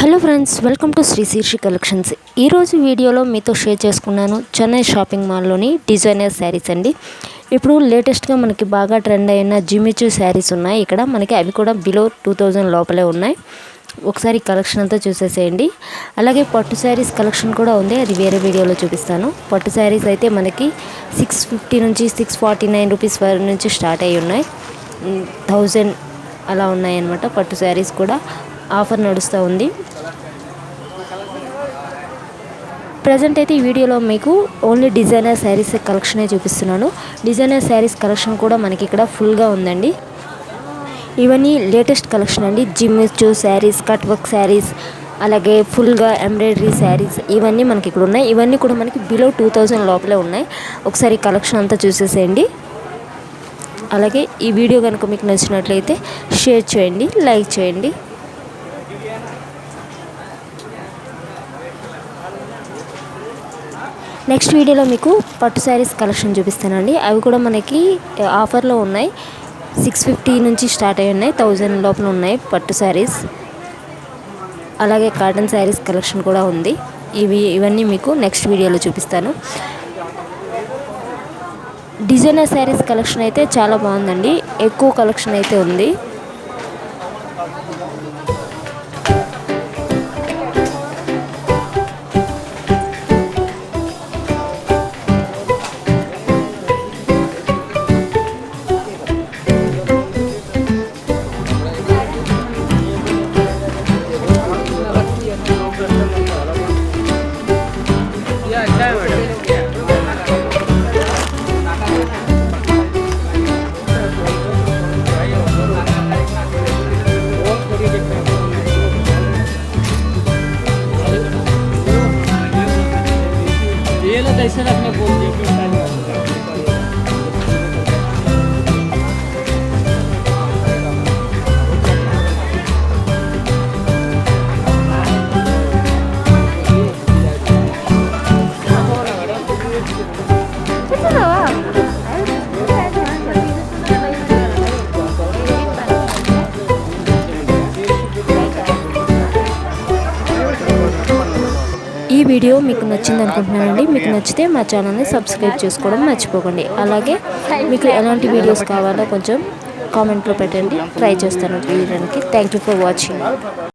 Hello friends, welcome to Sri Sirshi collections. ఈరోజు వీడియోలో మీతో షేర్ చేసుకున్నాను చెన్నై షాపింగ్ మాల్లోని డిజైనర్ శారీస్ అండి. ఇప్పుడు లేటెస్ట్గా మనకి బాగా ట్రెండ్ అయిన జిమిచూ శారీస్ ఉన్నాయి. ఇక్కడ మనకి అవి కూడా బిలో 2000 లోపలే ఉన్నాయి. ఒకసారి కలెక్షన్ అంతా చూసేసేయండి. అలాగే పట్టు శారీస్ కలెక్షన్ కూడా ఉంది, అది వేరే వీడియోలో చూపిస్తాను. పట్టు శారీస్ అయితే మనకి 650 నుంచి 649 రూపీస్ వరకు నుంచి స్టార్ట్ అయ్యి ఉన్నాయి. 1000 అలా ఉన్నాయన్నమాట. పట్టు శారీస్ కూడా ఆఫర్ నడుస్తూ ఉంది. ప్రజెంట్ అయితే ఈ వీడియోలో మీకు ఓన్లీ డిజైనర్ శారీస్ కలెక్షనే చూపిస్తున్నాను. డిజైనర్ శారీస్ కలెక్షన్ కూడా మనకి ఇక్కడ ఫుల్గా ఉందండి. ఇవన్నీ లేటెస్ట్ కలెక్షన్ అండి. Jimmy Choo saris, cut work saris, అలాగే ఫుల్గా ఎంబ్రాయిడరీ శారీస్ ఇవన్నీ మనకి ఇక్కడ ఉన్నాయి. ఇవన్నీ కూడా మనకి బిలో 2000 లోపలే ఉన్నాయి. ఒకసారి కలెక్షన్ అంతా చూసేసేయండి. అలాగే ఈ వీడియో కనుక మీకు నచ్చినట్లయితే షేర్ చేయండి, లైక్ చేయండి. నెక్స్ట్ వీడియోలో మీకు పట్టు శారీస్ కలెక్షన్ చూపిస్తానండి. అవి కూడా మనకి ఆఫర్లో ఉన్నాయి. 650 నుంచి స్టార్ట్ అయ్యి ఉన్నాయి, 1000 లోపల ఉన్నాయి పట్టు శారీస్. అలాగే కాటన్ శారీస్ కలెక్షన్ కూడా ఉంది. ఇవన్నీ మీకు నెక్స్ట్ వీడియోలో చూపిస్తాను. డిజైనర్ శారీస్ కలెక్షన్ అయితే చాలా బాగుందండి. ఎక్కువ కలెక్షన్ అయితే ఉంది. कैसे रखने बोल दिए क्यों टाइम ఈ వీడియో మీకు నచ్చింది అనుకుంటున్నానండి. మీకు నచ్చితే మా ఛానల్ని సబ్స్క్రైబ్ చేసుకోవడం మర్చిపోకండి. అలాగే మీకు ఎలాంటి వీడియోస్ కావాలో కొంచెం కామెంట్లో పెట్టండి, ట్రై చేస్తాను తీయడానికి. Thank you for watching.